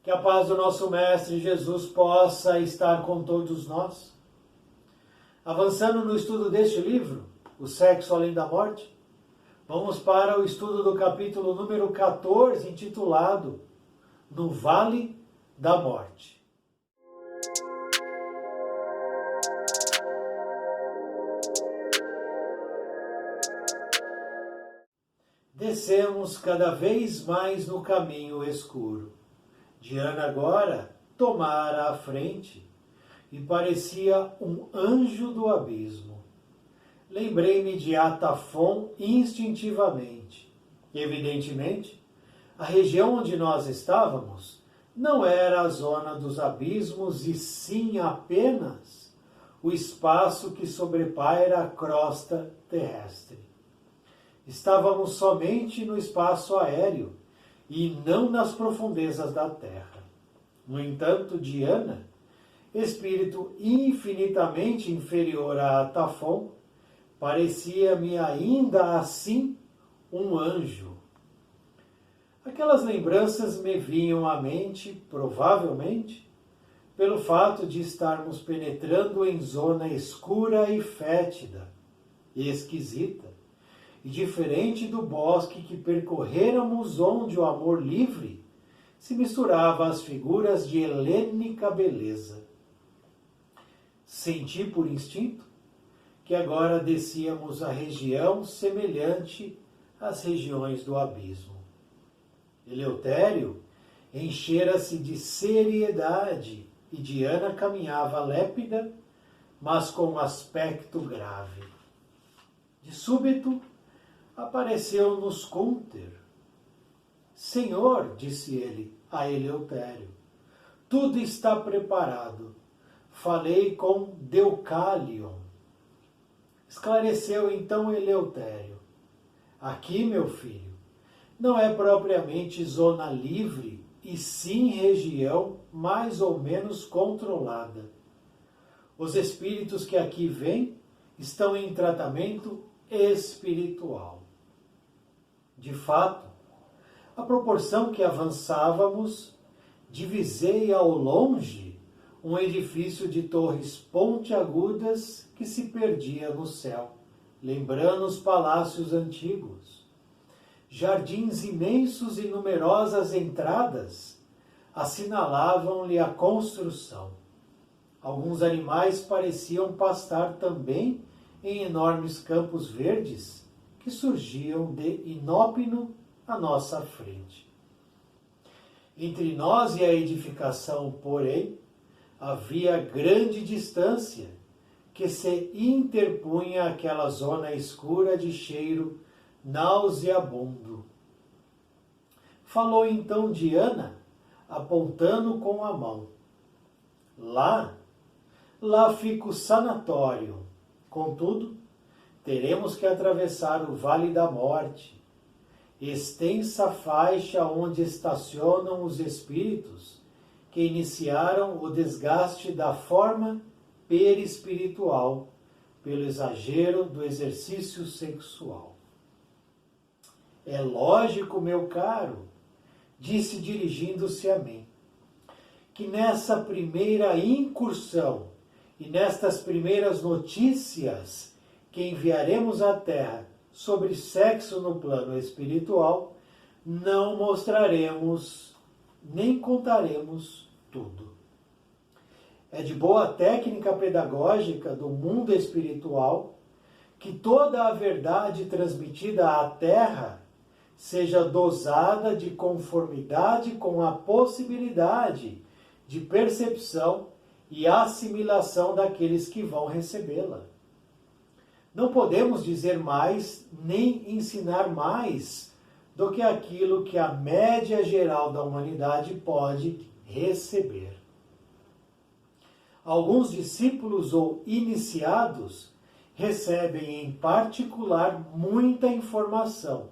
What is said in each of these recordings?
Que a paz do nosso Mestre Jesus possa estar com todos nós. Avançando no estudo deste livro, O Sexo Além da Morte, vamos para o estudo do capítulo número 14, intitulado No Vale da Morte. Descemos cada vez mais no caminho escuro. Diana agora tomara a frente e parecia um anjo do abismo. Lembrei-me de Atafon instintivamente. Evidentemente, a região onde nós estávamos não era a zona dos abismos e sim apenas o espaço que sobrepaira a crosta terrestre. Estávamos somente no espaço aéreo e não nas profundezas da terra. No entanto, Diana, espírito infinitamente inferior a Atafon, parecia-me ainda assim um anjo. Aquelas lembranças me vinham à mente, provavelmente, pelo fato de estarmos penetrando em zona escura e fétida, e esquisita, e diferente do bosque que percorrêramos, onde o amor livre se misturava às figuras de helênica beleza. Senti por instinto que agora descíamos a região semelhante às regiões do abismo. Eleutério enchera-se de seriedade e Diana caminhava lépida, mas com um aspecto grave. De súbito, apareceu-nos Cúnter. Senhor, disse ele a Eleutério, tudo está preparado. Falei com Deucalion. Esclareceu então Eleutério. Aqui, meu filho, não é propriamente zona livre, e sim região mais ou menos controlada. Os espíritos que aqui vêm estão em tratamento espiritual. De fato, à proporção que avançávamos, divisei ao longe um edifício de torres pontiagudas que se perdia no céu, lembrando os palácios antigos. Jardins imensos e numerosas entradas assinalavam-lhe a construção. Alguns animais pareciam pastar também em enormes campos verdes que surgiam de inópino à nossa frente. Entre nós e a edificação, porém, havia grande distância que se interpunha àquela zona escura de cheiro nauseabundo. Falou então Diana, apontando com a mão. Lá fica o sanatório. Contudo, teremos que atravessar o Vale da Morte, extensa faixa onde estacionam os espíritos que iniciaram o desgaste da forma perispiritual pelo exagero do exercício sexual. É lógico, meu caro, disse dirigindo-se a mim, que nessa primeira incursão e nestas primeiras notícias que enviaremos à Terra sobre sexo no plano espiritual, não mostraremos nem contaremos tudo. É de boa técnica pedagógica do mundo espiritual que toda a verdade transmitida à Terra seja dosada de conformidade com a possibilidade de percepção e assimilação daqueles que vão recebê-la. Não podemos dizer mais nem ensinar mais do que aquilo que a média geral da humanidade pode receber. Alguns discípulos ou iniciados recebem em particular muita informação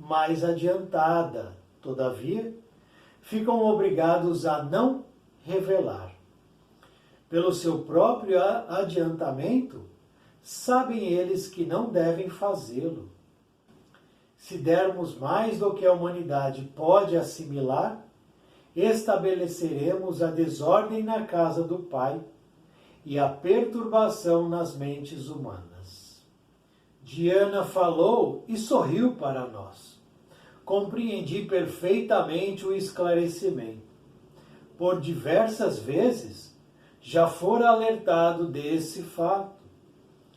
mais adiantada, todavia, ficam obrigados a não revelar. Pelo seu próprio adiantamento, sabem eles que não devem fazê-lo. Se dermos mais do que a humanidade pode assimilar, estabeleceremos a desordem na casa do Pai e a perturbação nas mentes humanas. Diana falou e sorriu para nós. Compreendi perfeitamente o esclarecimento. Por diversas vezes já fora alertado desse fato.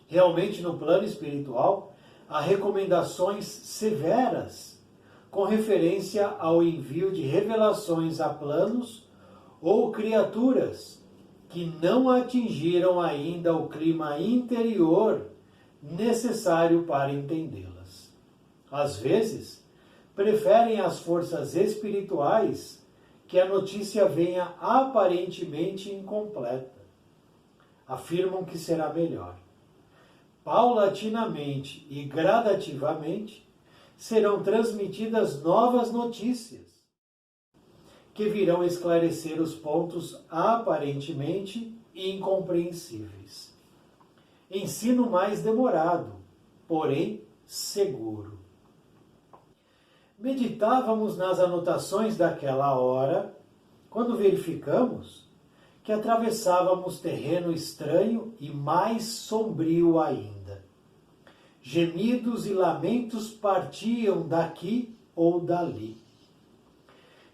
Realmente, no plano espiritual, há recomendações severas com referência ao envio de revelações a planos ou criaturas que não atingiram ainda o clima interior necessário para entendê-las. Às vezes, preferem as forças espirituais que a notícia venha aparentemente incompleta. Afirmam que será melhor. Paulatinamente e gradativamente serão transmitidas novas notícias que virão esclarecer os pontos aparentemente incompreensíveis. Ensino mais demorado, porém seguro. Meditávamos nas anotações daquela hora, quando verificamos que atravessávamos terreno estranho e mais sombrio ainda. Gemidos e lamentos partiam daqui ou dali.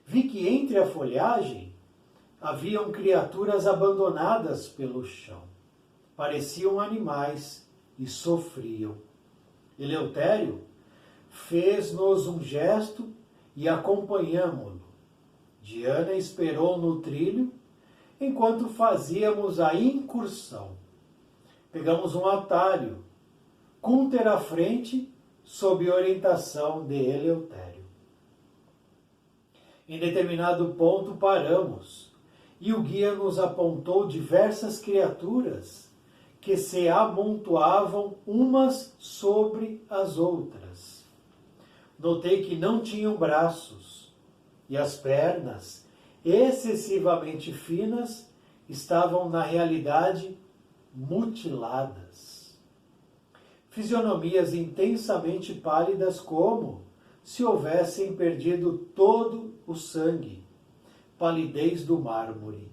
Vi que entre a folhagem haviam criaturas abandonadas pelo chão. Pareciam animais e sofriam. Eleutério fez-nos um gesto e acompanhamo-lo. Diana esperou no trilho enquanto fazíamos a incursão. Pegamos um atalho, Cúnter à frente, sob orientação de Eleutério. Em determinado ponto paramos, e o guia nos apontou diversas criaturas que se amontoavam umas sobre as outras. Notei que não tinham braços, e as pernas, excessivamente finas, estavam na realidade mutiladas. Fisionomias intensamente pálidas, como se houvessem perdido todo o sangue, palidez do mármore.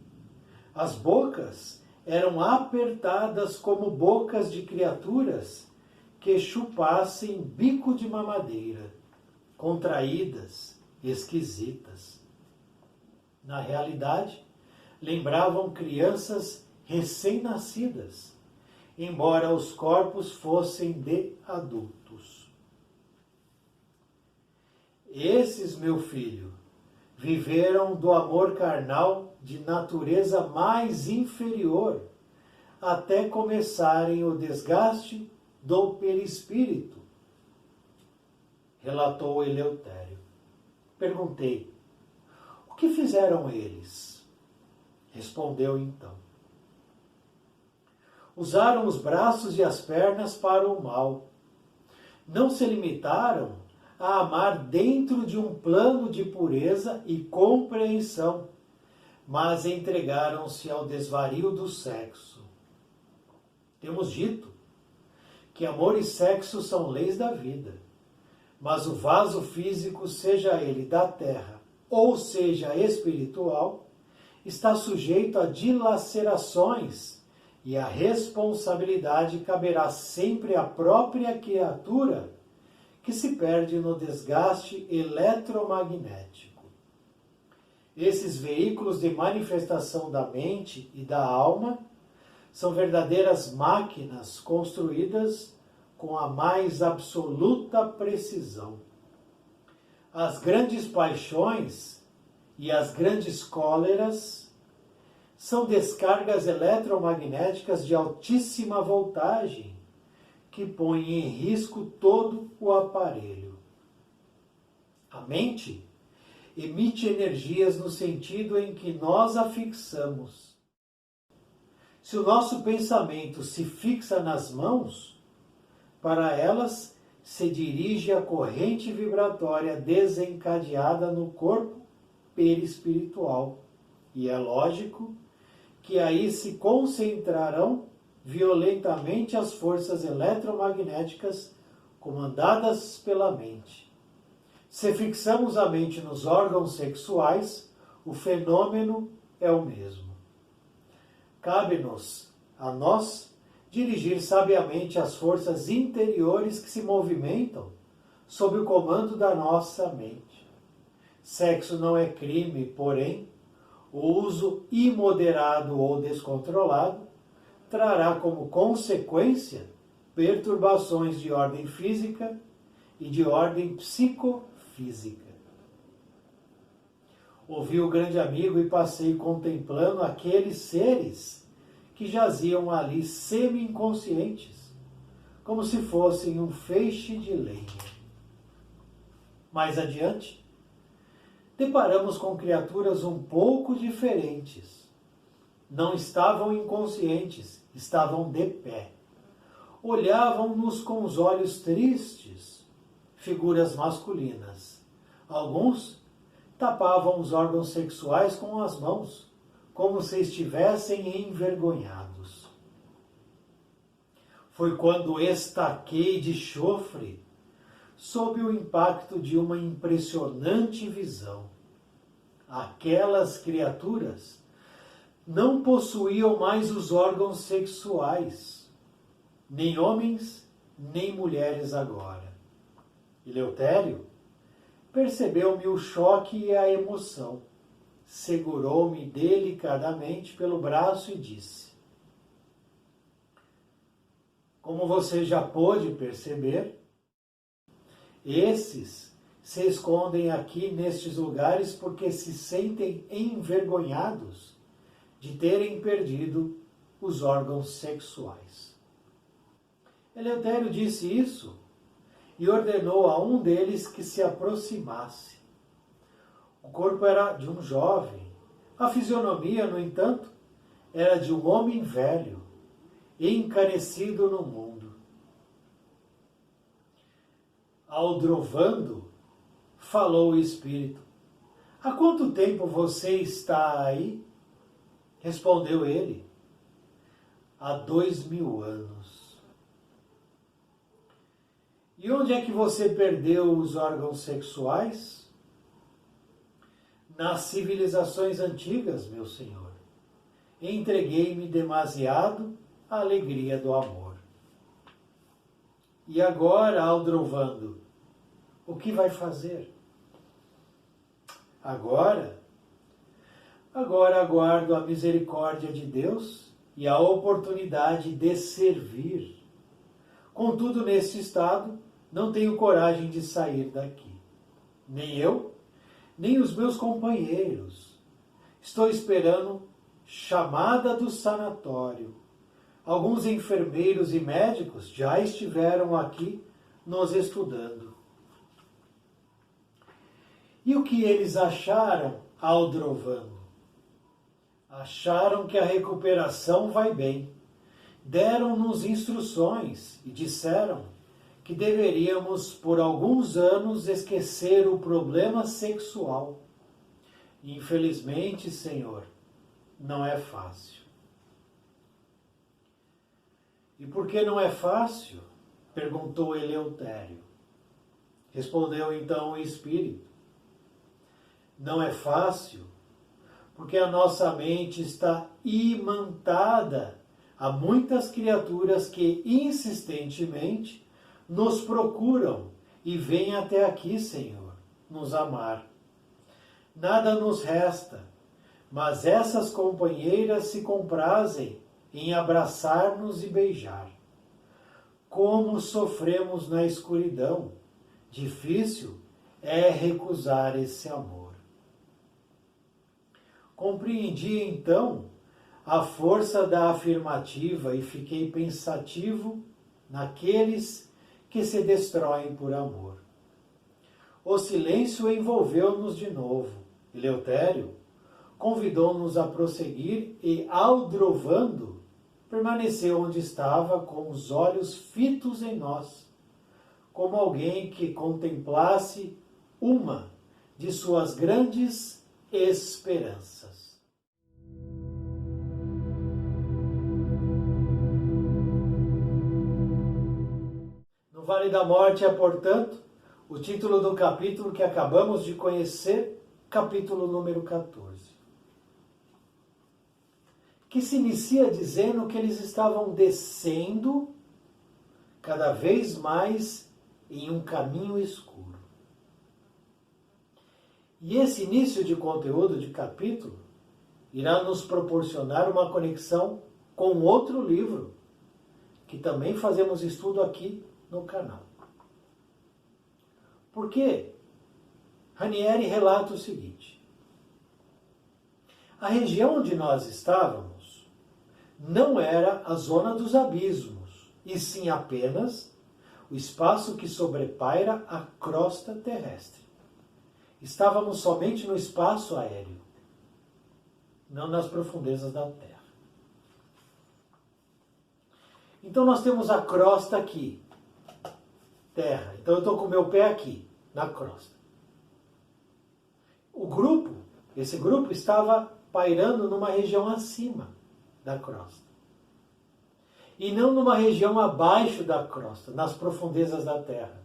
As bocas eram apertadas como bocas de criaturas que chupassem bico de mamadeira, contraídas, esquisitas. Na realidade, lembravam crianças recém-nascidas, embora os corpos fossem de adultos. Esses, meu filho, viveram do amor carnal de natureza mais inferior, até começarem o desgaste do perispírito, relatou Eleutério. Perguntei: o que fizeram eles? Respondeu então: usaram os braços e as pernas para o mal. Não se limitaram a amar dentro de um plano de pureza e compreensão, mas entregaram-se ao desvario do sexo. Temos dito que amor e sexo são leis da vida, mas o vaso físico, seja ele da terra ou seja espiritual, está sujeito a dilacerações e a responsabilidade caberá sempre à própria criatura que se perde no desgaste eletromagnético. Esses veículos de manifestação da mente e da alma são verdadeiras máquinas construídas com a mais absoluta precisão. As grandes paixões e as grandes cóleras são descargas eletromagnéticas de altíssima voltagem que põem em risco todo o aparelho. A mente emite energias no sentido em que nós a fixamos. Se o nosso pensamento se fixa nas mãos, para elas se dirige a corrente vibratória desencadeada no corpo perispiritual. E é lógico que aí se concentrarão violentamente as forças eletromagnéticas comandadas pela mente. Se fixamos a mente nos órgãos sexuais, o fenômeno é o mesmo. Cabe-nos, a nós, dirigir sabiamente as forças interiores que se movimentam sob o comando da nossa mente. Sexo não é crime, porém, o uso imoderado ou descontrolado trará como consequência perturbações de ordem física e de ordem psicofísica. Ouvi o grande amigo e passei contemplando aqueles seres que jaziam ali semi-inconscientes, como se fossem um feixe de lenha. Mais adiante, deparamos com criaturas um pouco diferentes. Não estavam inconscientes, estavam de pé. Olhavam-nos com os olhos tristes, figuras masculinas. Alguns tapavam os órgãos sexuais com as mãos, como se estivessem envergonhados. Foi quando estaquei de chofre, sob o impacto de uma impressionante visão. Aquelas criaturas não possuíam mais os órgãos sexuais, nem homens, nem mulheres agora. Eleutério percebeu-me o choque e a emoção. Segurou-me delicadamente pelo braço e disse: como você já pôde perceber, esses se escondem aqui nestes lugares porque se sentem envergonhados de terem perdido os órgãos sexuais. Eleutério disse isso e ordenou a um deles que se aproximasse. O corpo era de um jovem. A fisionomia, no entanto, era de um homem velho, encarecido no mundo. Aldrovando, falou o espírito: há quanto tempo você está aí? Respondeu ele: há 2000 anos. E onde é que você perdeu os órgãos sexuais? Nas civilizações antigas, meu senhor. Entreguei-me demasiado à alegria do amor. E agora, Aldrovando, o que vai fazer? Agora aguardo a misericórdia de Deus e a oportunidade de servir. Contudo, nesse estado, não tenho coragem de sair daqui. Nem eu, nem os meus companheiros. Estou esperando chamada do sanatório. Alguns enfermeiros e médicos já estiveram aqui nos estudando. E o que eles acharam, Aldrovando? Acharam que a recuperação vai bem. Deram-nos instruções e disseram que deveríamos, por alguns anos, esquecer o problema sexual. Infelizmente, Senhor, não é fácil. E por que não é fácil? Perguntou Eleutério. Respondeu então o Espírito: não é fácil porque a nossa mente está imantada a muitas criaturas que insistentemente nos procuram e vêm até aqui, Senhor, nos amar. Nada nos resta, mas essas companheiras se comprazem em abraçar-nos e beijar. Como sofremos na escuridão, difícil é recusar esse amor. Compreendi então a força da afirmativa e fiquei pensativo naqueles que se destroem por amor. O silêncio envolveu-nos de novo. Eleutério convidou-nos a prosseguir e, Aldrovando, permaneceu onde estava com os olhos fitos em nós, como alguém que contemplasse uma de suas grandes esperanças. No Vale da Morte é, portanto, o título do capítulo que acabamos de conhecer, capítulo número 14, que se inicia dizendo que eles estavam descendo cada vez mais em um caminho escuro. E esse início de conteúdo de capítulo irá nos proporcionar uma conexão com outro livro, que também fazemos estudo aqui no canal. Porque Ranieri relata o seguinte: a região onde nós estávamos não era a zona dos abismos, e sim apenas o espaço que sobrepaira a crosta terrestre. Estávamos somente no espaço aéreo, não nas profundezas da Terra. Então nós temos a crosta aqui, Terra. Então eu estou com o meu pé aqui, na crosta. Esse grupo estava pairando numa região acima da crosta. E não numa região abaixo da crosta, nas profundezas da Terra.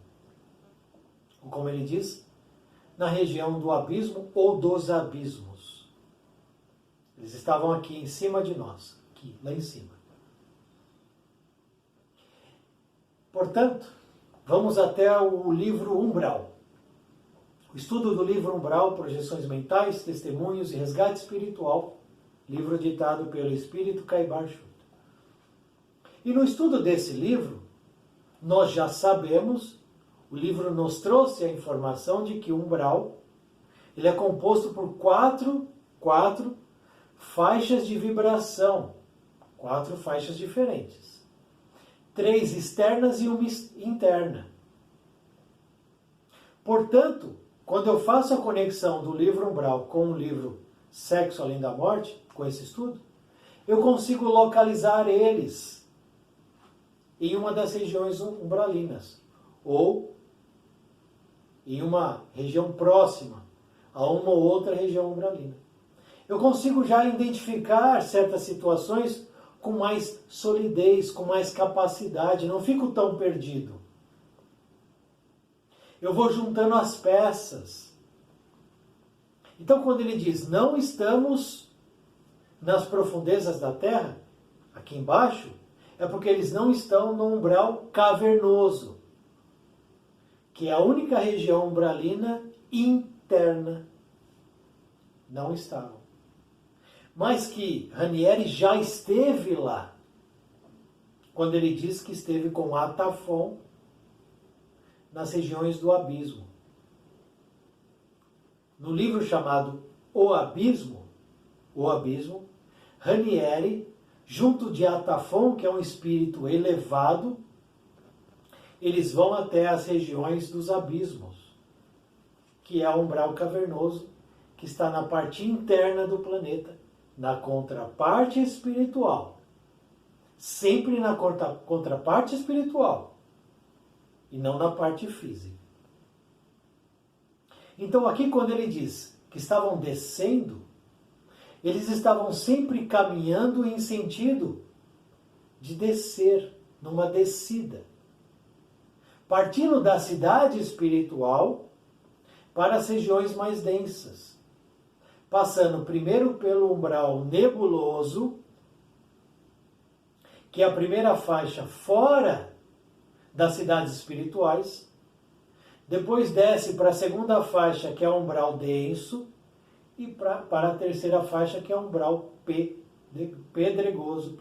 Ou como ele diz, na região do abismo ou dos abismos. Eles estavam aqui em cima de nós, aqui, lá em cima. Portanto, vamos até o livro Umbral. O estudo do livro Umbral, Projeções Mentais, Testemunhos e Resgate Espiritual, livro ditado pelo Espírito Caibar Schutt. E no estudo desse livro, nós já sabemos, o livro nos trouxe a informação de que o umbral ele é composto por quatro faixas de vibração, 4 faixas diferentes. 3 externas e uma interna. Portanto, quando eu faço a conexão do livro Umbral com o livro Sexo Além da Morte, com esse estudo, eu consigo localizar eles em uma das regiões umbralinas, ou em uma região próxima a uma ou outra região umbralina. Eu consigo já identificar certas situações com mais solidez, com mais capacidade, não fico tão perdido. Eu vou juntando as peças. Então, quando ele diz, não estamos nas profundezas da Terra, aqui embaixo, é porque eles não estão no umbral cavernoso, que é a única região umbralina interna. Não estavam. Mas que Ranieri já esteve lá, quando ele diz que esteve com Atafon nas regiões do abismo. No livro chamado O Abismo, Ranieri, junto de Atafon, que é um espírito elevado, eles vão até as regiões dos abismos, que é o umbral cavernoso, que está na parte interna do planeta, na contraparte espiritual. Sempre na contraparte espiritual, e não na parte física. Então aqui quando ele diz que estavam descendo, eles estavam sempre caminhando em sentido de descer, numa descida. Partindo da cidade espiritual para as regiões mais densas. Passando primeiro pelo umbral nebuloso, que é a primeira faixa fora das cidades espirituais. Depois desce para a segunda faixa, que é o umbral denso, e para a terceira faixa, que é o umbral pedregoso.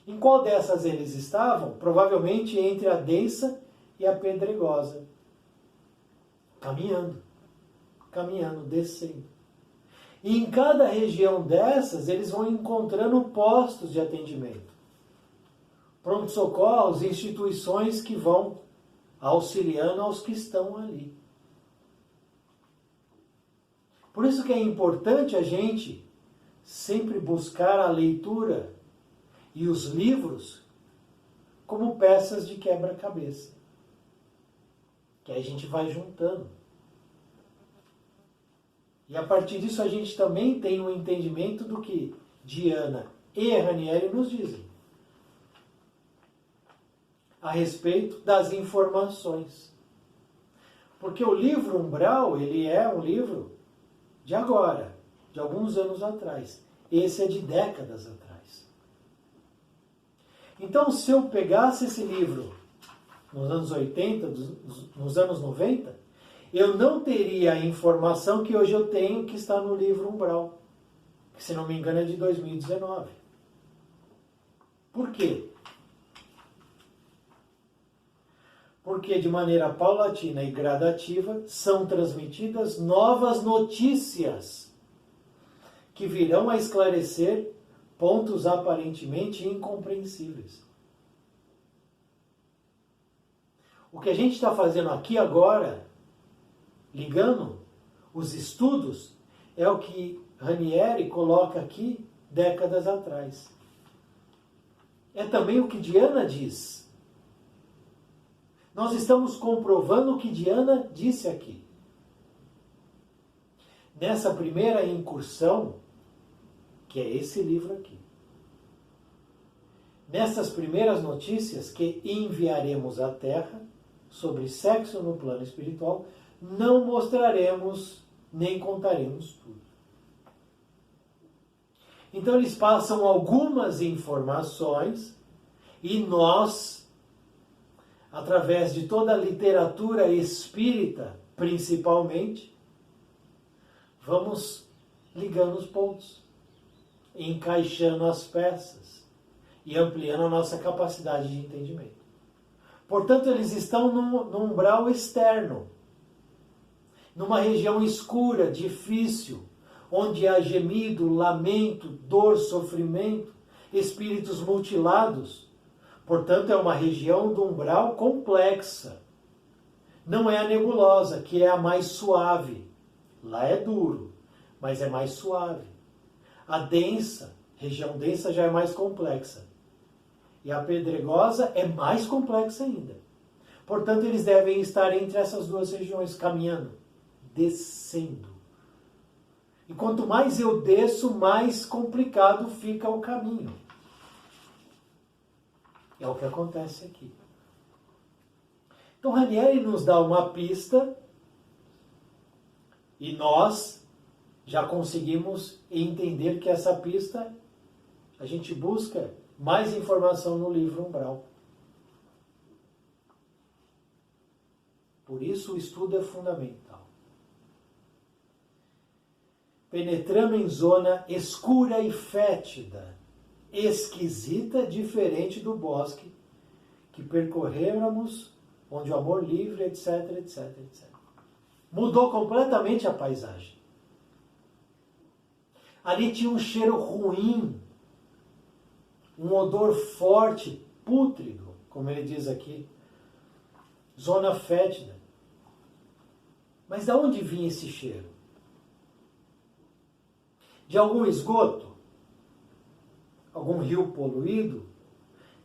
Em qual dessas eles estavam? Provavelmente entre a densa e a pedregosa. Caminhando, descendo. E em cada região dessas, eles vão encontrando postos de atendimento. Pronto-socorros, instituições que vão auxiliando aos que estão ali. Por isso que é importante a gente sempre buscar a leitura e os livros como peças de quebra-cabeça. Que aí a gente vai juntando. E a partir disso a gente também tem um entendimento do que Diana e Ranieri nos dizem a respeito das informações. Porque o livro Umbral, ele é um livro de agora, de alguns anos atrás. Esse é de décadas atrás. Então, se eu pegasse esse livro nos anos 80, nos anos 90, eu não teria a informação que hoje eu tenho que está no livro Umbral, que, se não me engano, é de 2019. Por quê? Porque de maneira paulatina e gradativa são transmitidas novas notícias que virão a esclarecer pontos aparentemente incompreensíveis. O que a gente está fazendo aqui agora, ligando os estudos, é o que Ranieri coloca aqui décadas atrás. É também o que Diana diz. Nós estamos comprovando o que Diana disse aqui. Nessa primeira incursão, que é esse livro aqui. Nessas primeiras notícias que enviaremos à Terra sobre sexo no plano espiritual, não mostraremos nem contaremos tudo. Então eles passam algumas informações e nós, através de toda a literatura espírita, principalmente, vamos ligando os pontos, encaixando as peças e ampliando a nossa capacidade de entendimento. Portanto, eles estão num umbral externo, numa região escura, difícil, onde há gemido, lamento, dor, sofrimento, espíritos mutilados. Portanto, é uma região do umbral complexa. Não é a nebulosa, que é a mais suave. Lá é duro, mas é mais suave. A densa, região densa, já é mais complexa. E a pedregosa é mais complexa ainda. Portanto, eles devem estar entre essas duas regiões, caminhando, descendo. E quanto mais eu desço, mais complicado fica o caminho. É o que acontece aqui. Então, Ranieri nos dá uma pista e nós já conseguimos entender que essa pista, a gente busca mais informação no livro Umbral. Por isso o estudo é fundamental. Penetramos em zona escura e fétida, esquisita, diferente do bosque que percorremos, onde o amor livre, etc, etc, etc. Mudou completamente a paisagem. Ali tinha um cheiro ruim, um odor forte, pútrido, como ele diz aqui, zona fétida. Mas de onde vinha esse cheiro? De algum esgoto? Algum rio poluído?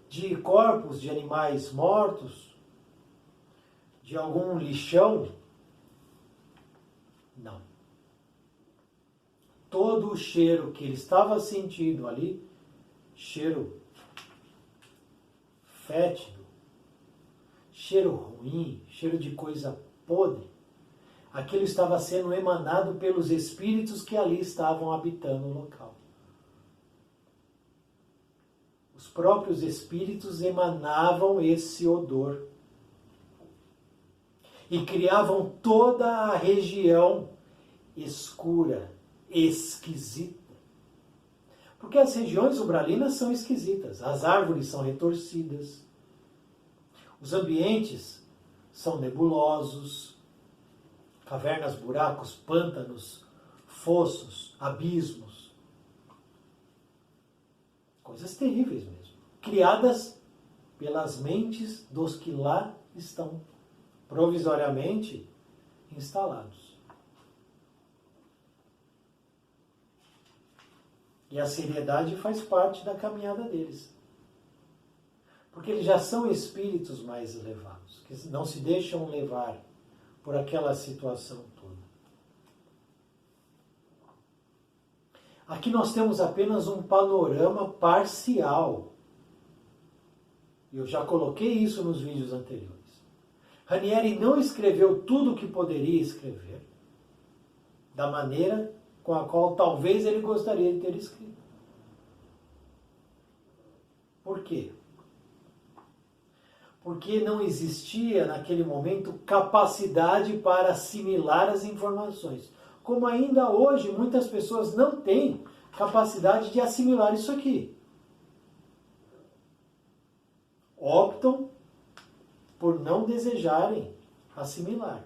De corpos de animais mortos? De algum lixão? Não. Todo o cheiro que ele estava sentindo ali, cheiro fétido, cheiro ruim, cheiro de coisa podre, aquilo estava sendo emanado pelos espíritos que ali estavam habitando o local. Os próprios espíritos emanavam esse odor e criavam toda a região escura, esquisita. Porque as regiões umbralinas são esquisitas, as árvores são retorcidas, os ambientes são nebulosos, cavernas, buracos, pântanos, fossos, abismos. Coisas terríveis mesmo, criadas pelas mentes dos que lá estão provisoriamente instalados. E a seriedade faz parte da caminhada deles. Porque eles já são espíritos mais elevados, que não se deixam levar por aquela situação toda. Aqui nós temos apenas um panorama parcial. Eu já coloquei isso nos vídeos anteriores. Ranieri não escreveu tudo o que poderia escrever, da maneira com a qual talvez ele gostaria de ter escrito. Por quê? Porque não existia naquele momento capacidade para assimilar as informações. Como ainda hoje muitas pessoas não têm capacidade de assimilar isso aqui. Optam por não desejarem assimilar.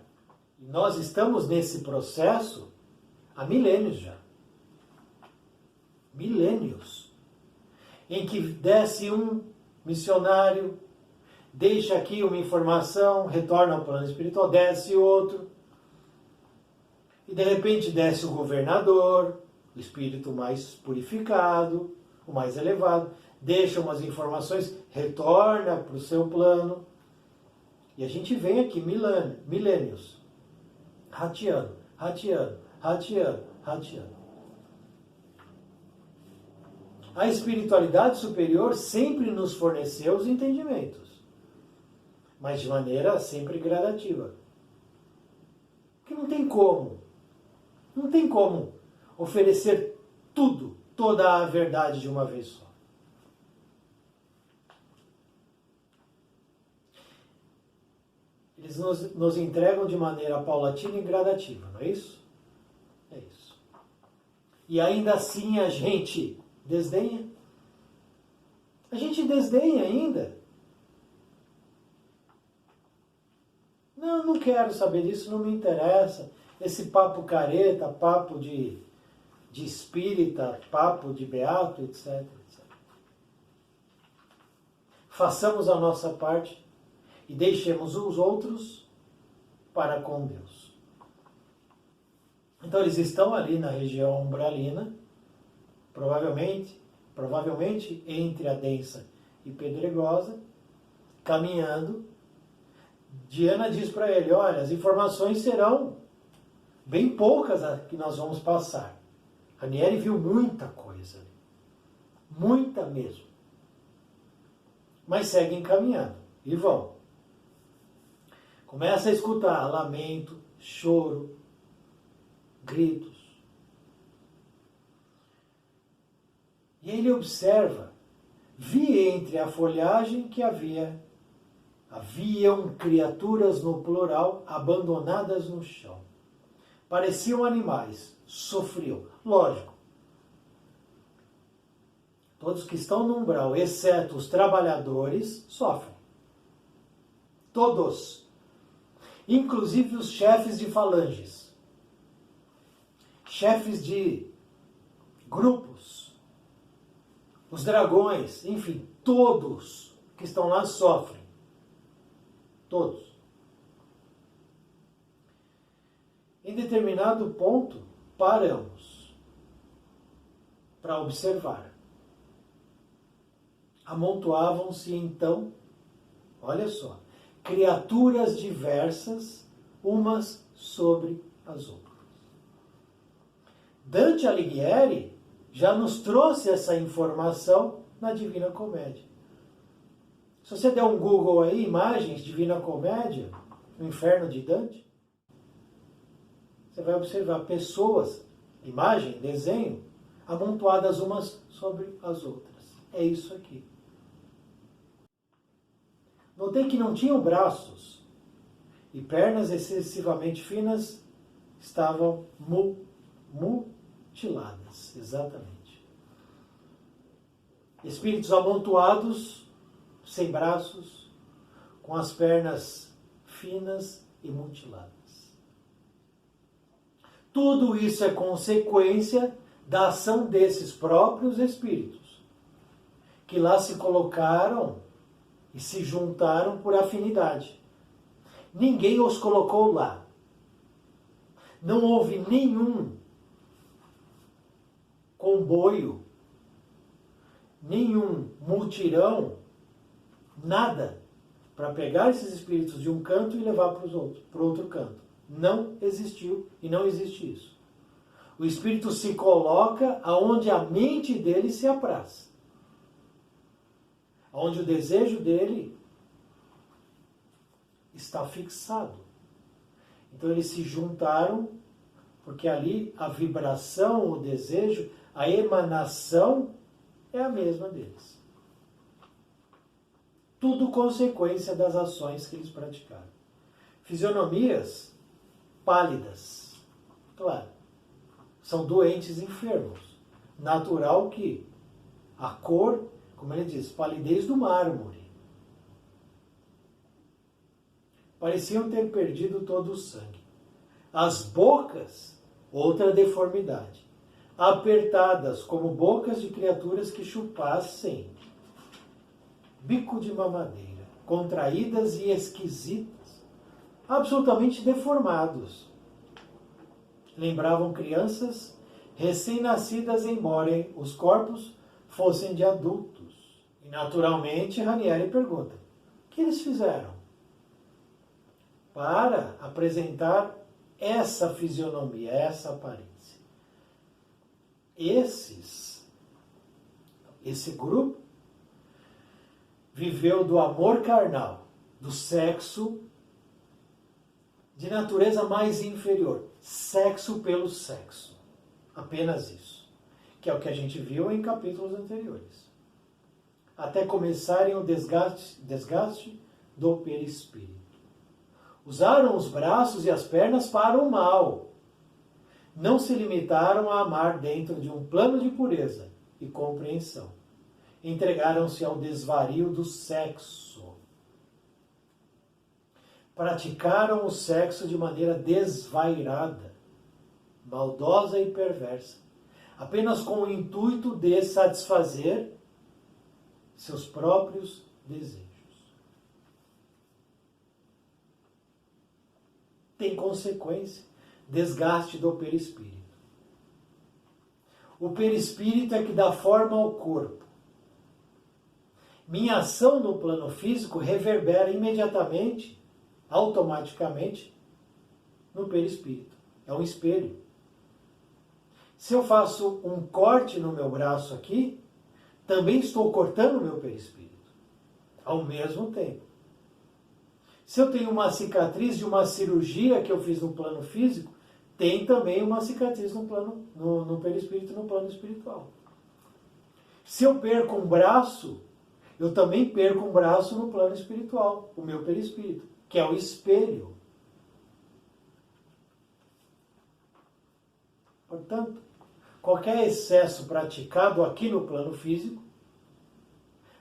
E nós estamos nesse processo há milênios já. Milênios. Em que desce um missionário, deixa aqui uma informação, retorna ao plano espiritual, desce outro. E de repente desce o governador, o espírito mais purificado, o mais elevado, deixa umas informações, retorna para o seu plano. E a gente vem aqui milênios, rateando. A espiritualidade superior sempre nos forneceu os entendimentos, mas de maneira sempre gradativa. Porque não tem como oferecer tudo, toda a verdade de uma vez só. Eles nos entregam de maneira paulatina e gradativa, não é isso? É isso. E ainda assim a gente desdenha. A gente desdenha ainda. Não quero saber disso, não me interessa. Esse papo careta, papo de espírita, papo de beato, etc, etc. Façamos a nossa parte e deixemos os outros para com Deus. Então eles estão ali na região umbralina, provavelmente entre a densa e pedregosa, caminhando. Diana diz para ele, olha, as informações serão bem poucas que nós vamos passar. Ranieri viu muita coisa, muita mesmo. Mas seguem caminhando e vão. Começa a escutar lamento, choro, gritos. E ele observa, vi entre a folhagem que haviam criaturas no plural abandonadas no chão. Pareciam animais, sofriam. Lógico, todos que estão no umbral, exceto os trabalhadores, sofrem. Todos. Inclusive os chefes de falanges, chefes de grupos, os dragões, enfim, todos que estão lá sofrem. Todos. Em determinado ponto, paramos para observar. Amontoavam-se então, olha só, criaturas diversas, umas sobre as outras. Dante Alighieri já nos trouxe essa informação na Divina Comédia. Se você der um Google aí, imagens, Divina Comédia, o Inferno de Dante, você vai observar pessoas, imagem, desenho, amontoadas umas sobre as outras. É isso aqui. Notei que não tinham braços e pernas excessivamente finas estavam mutiladas, exatamente. Espíritos amontoados, sem braços, com as pernas finas e mutiladas. Tudo isso é consequência da ação desses próprios espíritos, que lá se colocaram e se juntaram por afinidade. Ninguém os colocou lá. Não houve nenhum comboio, nenhum mutirão, nada, para pegar esses espíritos de um canto e levar para o outro canto. Não existiu e não existe isso. O espírito se coloca aonde a mente dele se apraz. Onde o desejo dele está fixado. Então eles se juntaram, porque ali a vibração, o desejo, a emanação é a mesma deles. Tudo consequência das ações que eles praticaram. Fisionomias pálidas, claro, são doentes enfermos. Natural que a cor, como ele diz, palidez do mármore. Pareciam ter perdido todo o sangue. As bocas, outra deformidade, apertadas como bocas de criaturas que chupassem bico de mamadeira, contraídas e esquisitas, absolutamente deformados. Lembravam crianças recém-nascidas, embora os corpos fossem de adultos. E naturalmente Ranieri pergunta: o que eles fizeram para apresentar essa fisionomia, essa aparência? Esse grupo viveu do amor carnal, do sexo de natureza mais inferior, sexo pelo sexo, apenas isso, que é o que a gente viu em capítulos anteriores, até começarem o desgaste do perispírito. Usaram os braços e as pernas para o mal, não se limitaram a amar dentro de um plano de pureza e compreensão. Entregaram-se ao desvario do sexo. Praticaram o sexo de maneira desvairada, maldosa e perversa, apenas com o intuito de satisfazer seus próprios desejos. Tem consequência, desgaste do perispírito. O perispírito é que dá forma ao corpo. Minha ação no plano físico reverbera imediatamente, automaticamente, no perispírito. É um espelho. Se eu faço um corte no meu braço aqui, também estou cortando o meu perispírito, ao mesmo tempo. Se eu tenho uma cicatriz de uma cirurgia que eu fiz no plano físico, tem também uma cicatriz no perispírito, no plano espiritual. Se eu perco um braço, eu também perco um braço no plano espiritual, o meu perispírito, que é o espelho. Portanto, qualquer excesso praticado aqui no plano físico,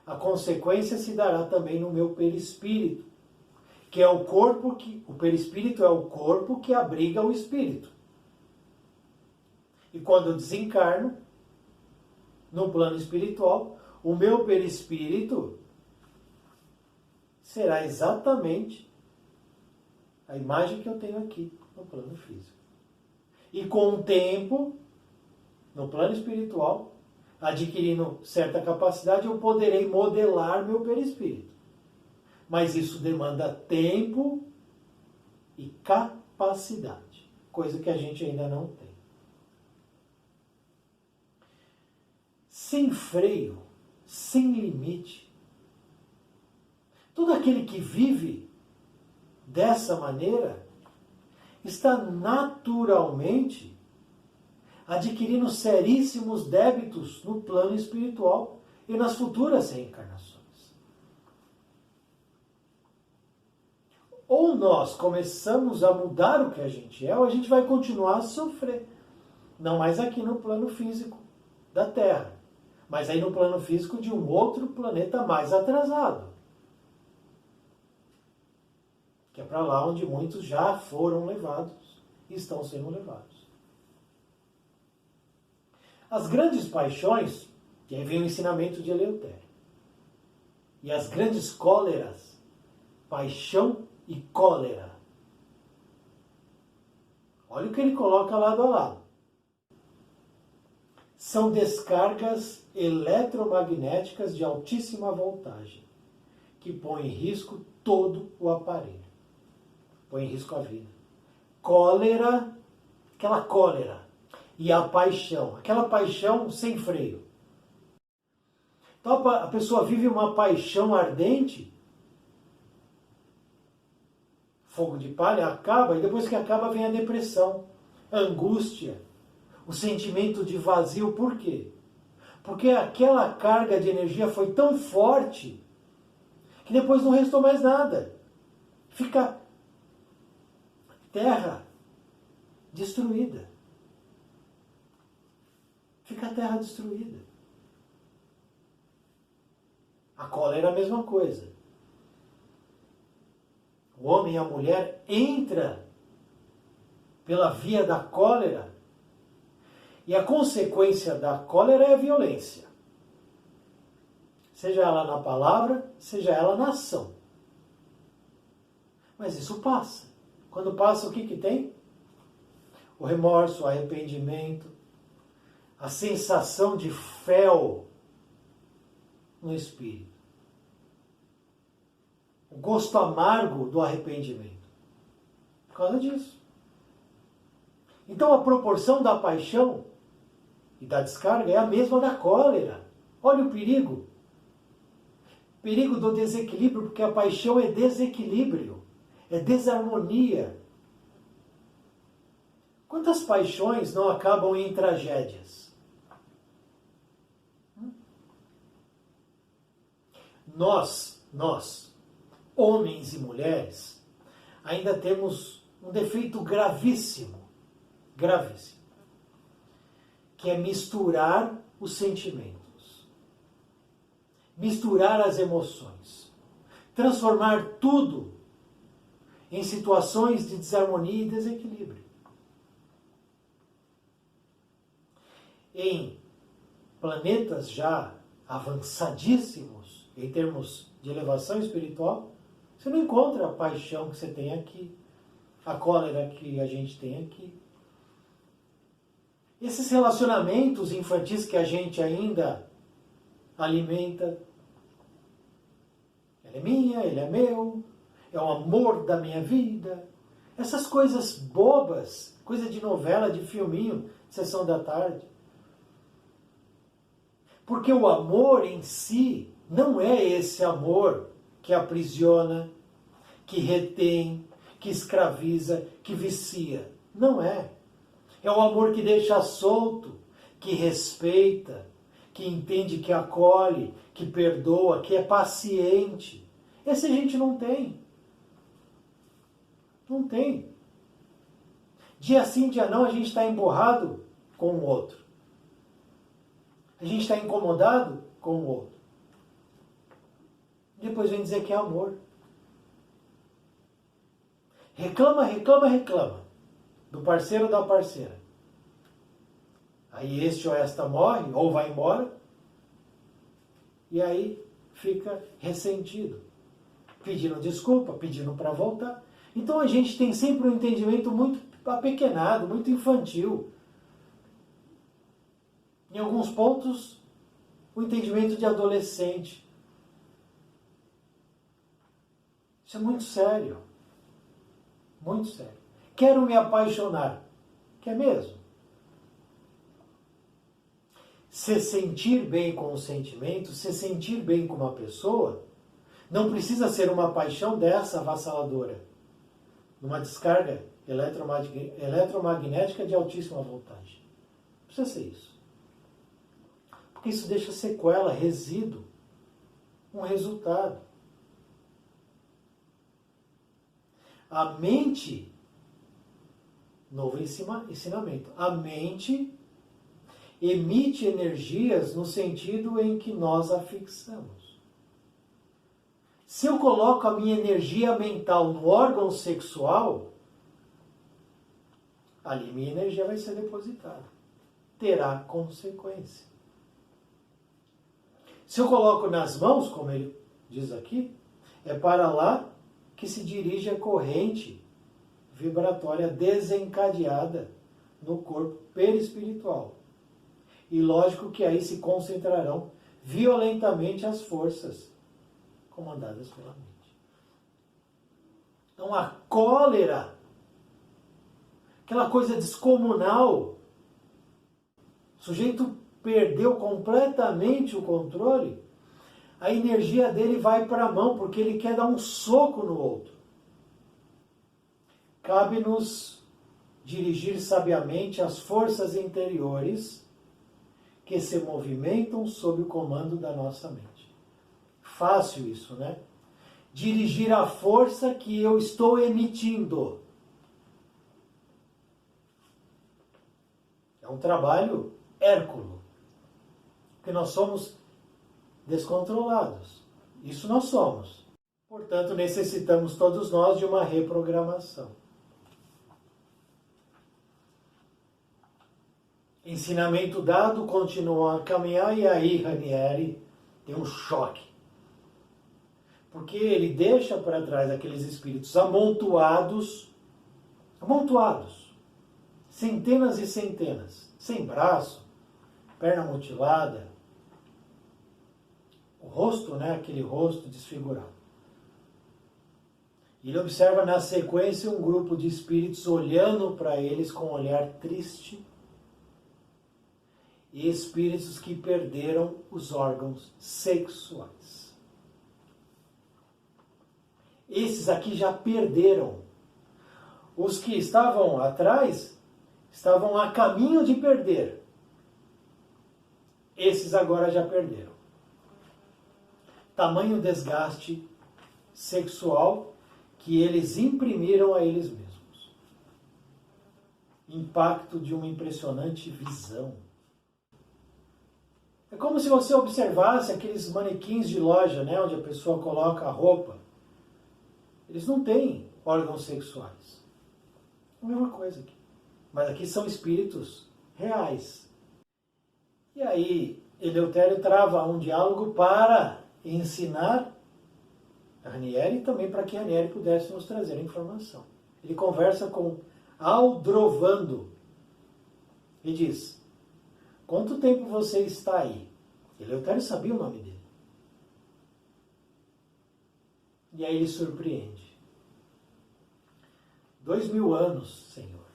a consequência se dará também no meu perispírito, que é o corpo que... O perispírito é o corpo que abriga o espírito. E quando eu desencarno, no plano espiritual, o meu perispírito será exatamente a imagem que eu tenho aqui no plano físico. E com o tempo, no plano espiritual, adquirindo certa capacidade, eu poderei modelar meu perispírito. Mas isso demanda tempo e capacidade, coisa que a gente ainda não tem. Sem freio, sem limite. Todo aquele que vive dessa maneira está naturalmente adquirindo seríssimos débitos no plano espiritual e nas futuras reencarnações. Ou nós começamos a mudar o que a gente é, ou a gente vai continuar a sofrer. Não mais aqui no plano físico da Terra, mas aí no plano físico de um outro planeta mais atrasado. Que é para lá onde muitos já foram levados e estão sendo levados. As grandes paixões, que aí vem o ensinamento de Eleutério, e as grandes cóleras, paixão e cólera. Olha o que ele coloca lado a lado. São descargas eletromagnéticas de altíssima voltagem, que põem em risco todo o aparelho. Põe em risco a vida. Cólera, aquela cólera. E a paixão, aquela paixão sem freio. Então a pessoa vive uma paixão ardente fogo de palha acaba, e depois que acaba vem a depressão, a angústia, o sentimento de vazio. Por quê? Porque aquela carga de energia foi tão forte que depois não restou mais nada. Fica terra destruída. Fica a terra destruída. A cólera é a mesma coisa. O homem e a mulher entra pela via da cólera, e a consequência da cólera é a violência. Seja ela na palavra, seja ela na ação. Mas isso passa. Quando passa, o que tem? O remorso, o arrependimento, a sensação de fel no espírito. O gosto amargo do arrependimento. Por causa disso. Então a proporção da paixão e da descarga é a mesma da cólera. Olha o perigo. Perigo do desequilíbrio, porque a paixão é desequilíbrio, é desarmonia. Quantas paixões não acabam em tragédias? Nós, homens e mulheres, ainda temos um defeito gravíssimo, que é misturar os sentimentos, misturar as emoções, transformar tudo em situações de desarmonia e desequilíbrio. Em planetas já avançadíssimos em termos de elevação espiritual, você não encontra a paixão que você tem aqui, a cólera que a gente tem aqui. Esses relacionamentos infantis que a gente ainda alimenta, ela é minha, ele é meu, é o amor da minha vida. Essas coisas bobas, coisa de novela, de filminho, sessão da tarde. Porque o amor em si não é esse amor que aprisiona, que retém, que escraviza, que vicia. Não é. É o amor que deixa solto, que respeita, que entende, que acolhe, que perdoa, que é paciente. Esse a gente não tem. Não tem. Dia sim, dia não, a gente está emborrado com o outro. A gente está incomodado com o outro. Depois vem dizer que é amor. Reclama do parceiro ou da parceira. Aí este ou esta morre, ou vai embora, e aí fica ressentido, pedindo desculpa, pedindo para voltar. Então a gente tem sempre um entendimento muito apequenado, muito infantil. Em alguns pontos, o entendimento de adolescente. Isso é muito sério. Muito sério. Quero me apaixonar. Quer mesmo? Se sentir bem com o sentimento, se sentir bem com uma pessoa, não precisa ser uma paixão dessa avassaladora. Numa descarga eletromagnética de altíssima voltagem. Não precisa ser isso. Porque isso deixa sequela, resíduo, um resultado. A mente, novo ensinamento, a mente emite energias no sentido em que nós a fixamos. Se eu coloco a minha energia mental no órgão sexual, ali minha energia vai ser depositada. Terá consequência. Se eu coloco nas mãos, como ele diz aqui, é para lá que se dirige a corrente vibratória desencadeada no corpo perispiritual. E lógico que aí se concentrarão violentamente as forças comandadas pela mente. Então a cólera, aquela coisa descomunal, o sujeito perdeu completamente o controle, a energia dele vai para a mão porque ele quer dar um soco no outro. cabe-nos dirigir sabiamente as forças interiores que se movimentam sob o comando da nossa mente. Fácil isso, né? Dirigir a força que eu estou emitindo. É um trabalho hérculo, porque nós somos descontrolados. Isso nós somos. Portanto, necessitamos todos nós de uma reprogramação. Ensinamento dado, continuam a caminhar, e aí Ranieri tem um choque. Porque ele deixa para trás aqueles espíritos amontoados, centenas e centenas, sem braço, perna mutilada, o rosto, né, aquele rosto desfigurado. Ele observa na sequência um grupo de espíritos olhando para eles com um olhar triste, e espíritos que perderam os órgãos sexuais. Esses aqui já perderam. Os que estavam atrás estavam a caminho de perder. Esses agora já perderam. Tamanho desgaste sexual que eles imprimiram a eles mesmos. Impacto de uma impressionante visão. É como se você observasse aqueles manequins de loja, né, onde a pessoa coloca a roupa. Eles não têm órgãos sexuais. É a mesma coisa aqui. Mas aqui são espíritos reais. E aí, Eleutério trava um diálogo para ensinar a Ranieri e também para que Ranieri pudesse nos trazer a informação. Ele conversa com Aldrovando e diz: quanto tempo você está aí? Eleutério sabia o nome dele. E aí ele surpreende. 2000 anos, Senhor.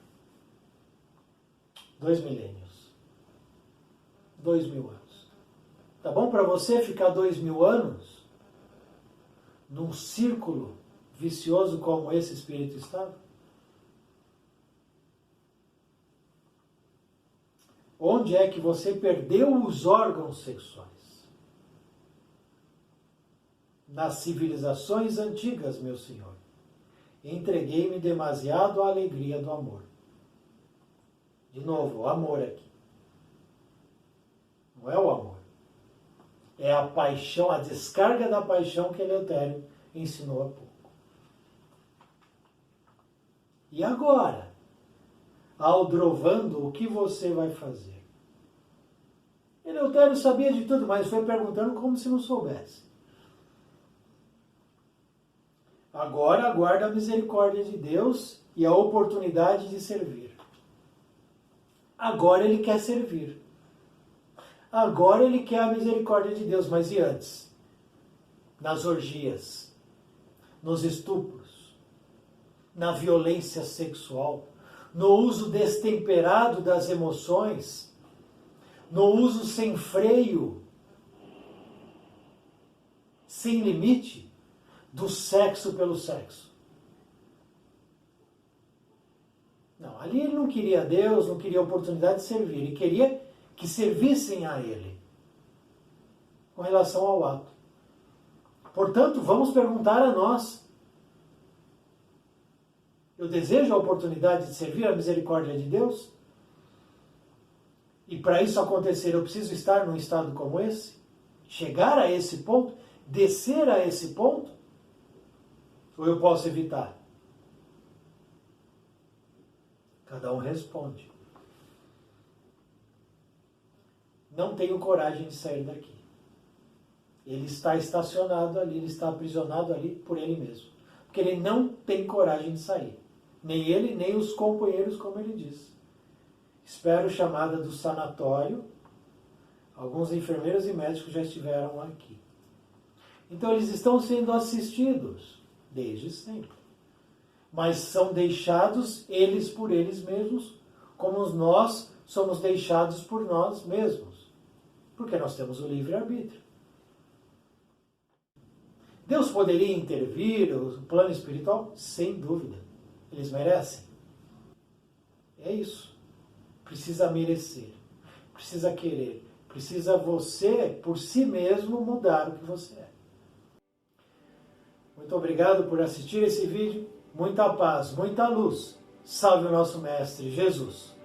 2 milênios. 2000 anos. Tá bom para você ficar 2000 anos num círculo vicioso como esse espírito estava? Onde é que você perdeu os órgãos sexuais? Nas civilizações antigas, meu Senhor. Entreguei-me demasiado à alegria do amor. De novo, o amor aqui. Não é o amor. É a paixão, a descarga da paixão que Eleutério ensinou há pouco. E agora? Aldrovando, o que você vai fazer? Eleutério sabia de tudo, mas foi perguntando como se não soubesse. Agora aguarda a misericórdia de Deus e a oportunidade de servir. Agora ele quer servir. Agora ele quer a misericórdia de Deus, mas e antes? Nas orgias, nos estupros, na violência sexual, no uso destemperado das emoções, no uso sem freio, sem limite, do sexo pelo sexo. Não, ali ele não queria Deus, não queria a oportunidade de servir, ele queria que servissem a ele com relação ao ato. Portanto, vamos perguntar a nós: eu desejo a oportunidade de servir a misericórdia de Deus? E para isso acontecer, eu preciso estar num estado como esse? Chegar a esse ponto? Descer a esse ponto? Ou eu posso evitar? Cada um responde. Não tenho coragem de sair daqui. Ele está estacionado ali, ele está aprisionado ali por ele mesmo. Porque ele não tem coragem de sair. Nem ele, nem os companheiros, como ele diz. Espero chamada do sanatório. Alguns enfermeiros e médicos já estiveram aqui. Então eles estão sendo assistidos desde sempre. Mas são deixados eles por eles mesmos, como nós somos deixados por nós mesmos. Porque nós temos o livre-arbítrio. Deus poderia intervir no plano espiritual? Sem dúvida. Eles merecem? É isso. Precisa merecer, precisa querer, precisa você, por si mesmo, mudar o que você é. Muito obrigado por assistir esse vídeo. Muita paz, muita luz. Salve o nosso Mestre Jesus.